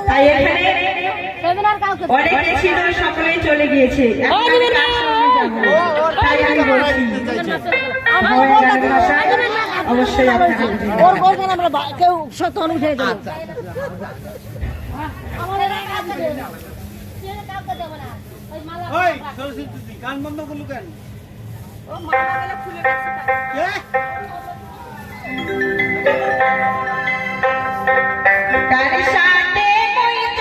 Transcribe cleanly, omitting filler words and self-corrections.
তাই এখানে অনেকে ছিল, সকলেই চলে গিয়েছে। তাই আমি বলছি অবশ্যই আপনারা কেউ শতন উঠে দেবো। গান বন্ধ করলো কেন? ও